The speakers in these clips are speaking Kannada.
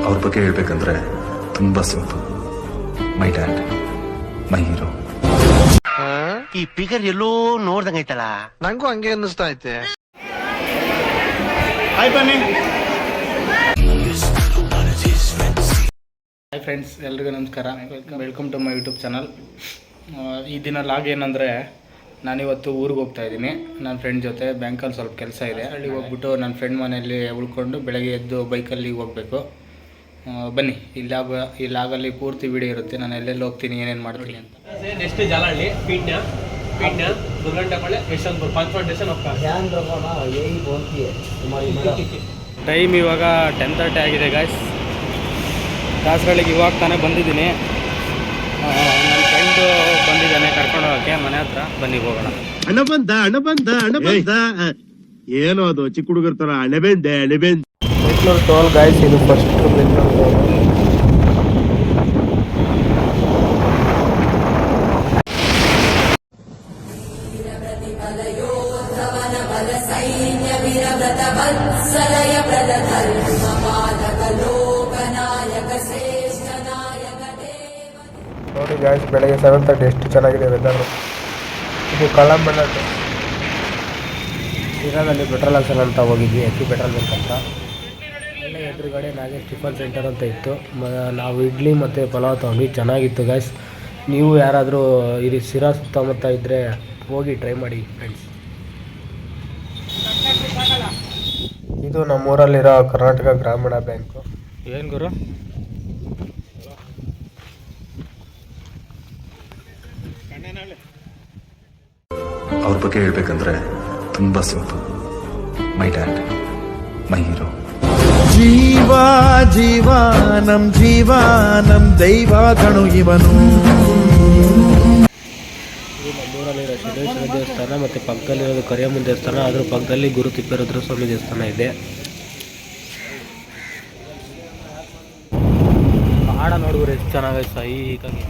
ಅವ್ರ ಬಗ್ಗೆ ಹೇಳ್ಬೇಕಂದ್ರೆ ತುಂಬಾ simple. My dad, my hero. ಈ ಫಿಗರ್ ಎಲ್ಲೋ ನೋಡ್ದಂಗೈತಲ್ಲ, ನಂಗೂ ಹಂಗೆ ಅನ್ನಿಸ್ತಾ ಐತೆ. ಹಾಯ್ ಬನ್ನಿ. ಹಾಯ್ ಫ್ರೆಂಡ್ಸ್, ಎಲ್ರಿಗೂ ನಮಸ್ಕಾರ. Welcome to my YouTube channel. ಈ ದಿನ ಲಾಗ್ ಏನಂದರೆ, ನಾನಿವತ್ತು ಊರಿಗೆ ಹೋಗ್ತಾ ಇದ್ದೀನಿ ನನ್ನ ಫ್ರೆಂಡ್ ಜೊತೆ. ಬ್ಯಾಂಕಲ್ಲಿ ಸ್ವಲ್ಪ ಕೆಲಸ ಇದೆ, ಅಲ್ಲಿಗೆ ಹೋಗ್ಬಿಟ್ಟು ನನ್ನ ಫ್ರೆಂಡ್ ಮನೆಯಲ್ಲಿ ಉಳ್ಕೊಂಡು ಬೆಳಗ್ಗೆ ಎದ್ದು ಬೈಕಲ್ಲಿ ಹೋಗಬೇಕು. ಬನ್ನಿ, ಈ ಲಾಗಲ್ಲಿ ಪೂರ್ತಿ ವಿಡಿಯೋ ಇರುತ್ತೆ, ನಾನು ಎಲ್ಲೆಲ್ಲಿ ಹೋಗ್ತೀನಿ, ಏನೇನು ಮಾಡ್ತೀನಿ ಅಂತ. ನೆಕ್ಸ್ಟ್ ಜಾಲಹಳ್ಳಿ, ಪೀಣ್ಯ, ದುರ್ಗಂಟಪಳ್ಳಿ, ಯಶವಂತಪುರ ಕಾನ್ಫ್ರಂಟೇಷನ್ ಟೈಮ್ ಇವಾಗ 10:30 ಆಗಿದೆ ಗಾಯ್ಸ್. ದಾಸರಳ್ಳಿಗೆ ಇವಾಗ ತಾನೇ ಬಂದಿದ್ದೀನಿ. ನನ್ನ ಫ್ರೆಂಡು ಬಂದಿದ್ದಾನೆ ಕರ್ಕೊಂಡು ಹೋಗೋಕ್ಕೆ ಮನೆ ಹತ್ರ. ಬನ್ನಿ ಹೋಗೋಣ. ಹಣ ಬಂದ ಏನೋ ಅದು ಚಿಕ್ಕ ಹುಡುಗರ ತರ ಅಣೆಬೆಂದೆ. ಬೆಂಗಳೂರು ಟೋಲ್ ಗಾಯ್ಸ್, ಇದು ಫಸ್ಟ್ ಬೆಂಗಳೂರು. ನೋಡಿ ಗಾಯ್ಸ್, ಬೆಳಗ್ಗೆ 7:30 ಎಷ್ಟು ಚೆನ್ನಾಗಿದೆ ವೆದರ್. ಇದು ಕಳ್ಳಂಬೆಳ ಶಿರಾದಲ್ಲಿ ಪೆಟ್ರೋಲ್ ಹಾಕ್ಸೋಣ ಅಂತ ಹೋಗಿದ್ವಿ, ಅಕ್ಕಿ ಪೆಟ್ರೋಲ್ ಬೇಕಂತ. ಅಲ್ಲೇ ಎದುರುಗಡೆ ನಾಗೇಶ್ ಟಿಫನ್ ಸೆಂಟರ್ ಅಂತ ಇತ್ತು. ನಾವು ಇಡ್ಲಿ ಮತ್ತು ಪಲಾವ್ ತೊಗೊಂಡ್ವಿ, ಚೆನ್ನಾಗಿತ್ತು ಗಾಯ್ಸ್. ನೀವು ಯಾರಾದರೂ ಇಲ್ಲಿ ಶಿರಾ ಸುತ್ತಮುತ್ತ ಇದ್ದರೆ ಹೋಗಿ ಟ್ರೈ ಮಾಡಿ ಫ್ರೆಂಡ್ಸ್. ಇದು ನಮ್ಮೂರಲ್ಲಿರೋ ಕರ್ನಾಟಕ ಗ್ರಾಮೀಣ ಬ್ಯಾಂಕು. ಏನು ಗುರು? ಅವ್ರ ಬಗ್ಗೆ ಹೇಳ್ಬೇಕಂದ್ರೆ ತುಂಬಾ simple. My dad, my hero. ಜೀವಾನಂ ದೈವ ಕಣು ಇವನು. ಇದು ನಮ್ಮೂರಲ್ಲಿರೋ ಸಿದ್ದೇಶ್ವರ ದೇವಸ್ಥಾನ ಮತ್ತು ಪಕ್ಕದಲ್ಲಿರೋದು ಕರಿಯಮ್ಮನ ದೇವಸ್ಥಾನ. ಅದ್ರ ಪಕ್ಕದಲ್ಲಿ ಗುರು ತಿಪ್ಪೇರುದ್ರ ಸ್ವಾಮಿ ದೇವಸ್ಥಾನ ಇದೆ. ಹಾಡ ನೋಡಿದ್ರೆ ಎಷ್ಟು ಚೆನ್ನಾಗೈತೆ ಸೈಕಾಗಿ.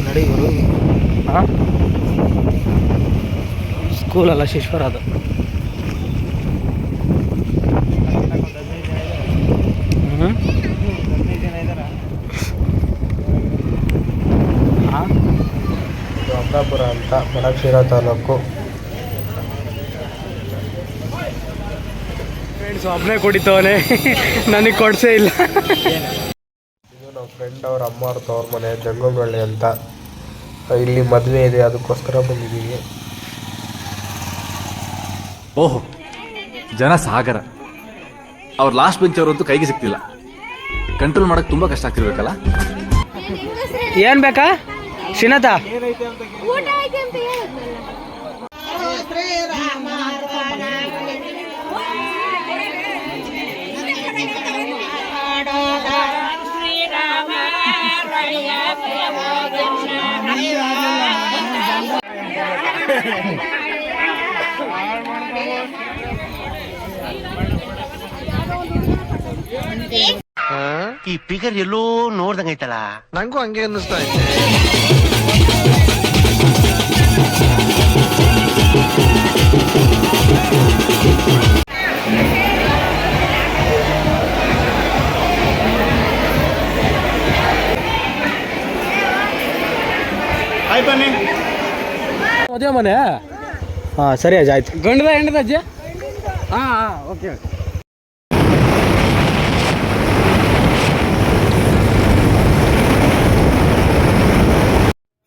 ನಡಿ ಗುರು. ಹಾಂ, ಸ್ಕೂಲಲ್ಲ ಶಿಶ್ವರ ಅದು. ಇದು ಅಮರಾಪುರ ಅಂತ, ಮಡಕ್ಷಿರಾ ತಾಲೂಕು. ಫ್ರೆಂಡ್ಸ್ ಒಬ್ಬನೇ ಕುಡಿತವನೆ, ನನಗೆ ಕೊಡ್ಸೇ ಇಲ್ಲ. ಇದು ನಮ್ಮ ಫ್ರೆಂಡ್ ಅವ್ರ ಅಮ್ಮ ಅವ್ರ ತವ್ರ ಮನೆ, ಜಂಗಂಗಳ್ಳಿ ಅಂತ. ಇಲ್ಲಿ ಮದುವೆ ಇದೆ, ಅದಕ್ಕೋಸ್ಕರ ಬಂದಿದ್ದೀವಿ. ಓಹೋ, ಜನ ಸಾಗರ. ಅವ್ರ ಲಾಸ್ಟ್ ಬೆಂಚ್ ಅವರಂತೂ ಕೈಗೆ ಸಿಗ್ತಿಲ್ಲ. ಕಂಟ್ರೋಲ್ ಮಾಡಕ್ ತುಂಬಾ ಕಷ್ಟ ಆಗ್ತಿರ್ಬೇಕಲ್ಲ. ಏನ್ ಬೇಕಾ ಶ್ರೀನಾಥ? ಈ ಫಿಗರ್ ಎಲ್ಲೋ ನೋಡ್ದಂಗೈತಲ್ಲ, ನಂಗೂ ಹಂಗೆ ಅನ್ನಿಸ್ತಾ ಐತೆ. ಹಾಯ್ ಬನ್ನಿ. ಅದೇ ಮನೆ. ಹಾಂ ಸರಿ ಅಜ್ಜ, ಆಯ್ತು. ಗಂಡದ ಹೆಂಡದ ಅಜ್ಜ? ಹಾಂ ಓಕೆ.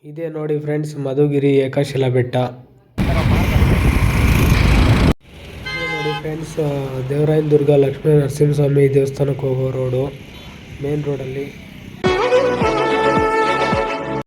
ಇದೇ ನೋಡಿ ಫ್ರೆಂಡ್ಸ್, ಮಧುಗಿರಿ ಏಕಶಿಲಾ ಬೆಟ್ಟ. ನೋಡಿ ಫ್ರೆಂಡ್ಸ್, ದೇವರಾಯನ ದುರ್ಗ ಲಕ್ಷ್ಮೀ ನರಸಿಂಹಸ್ವಾಮಿ ದೇವಸ್ಥಾನಕ್ಕೆ ಹೋಗೋ ರೋಡು, ಮೇನ್ ರೋಡಲ್ಲಿ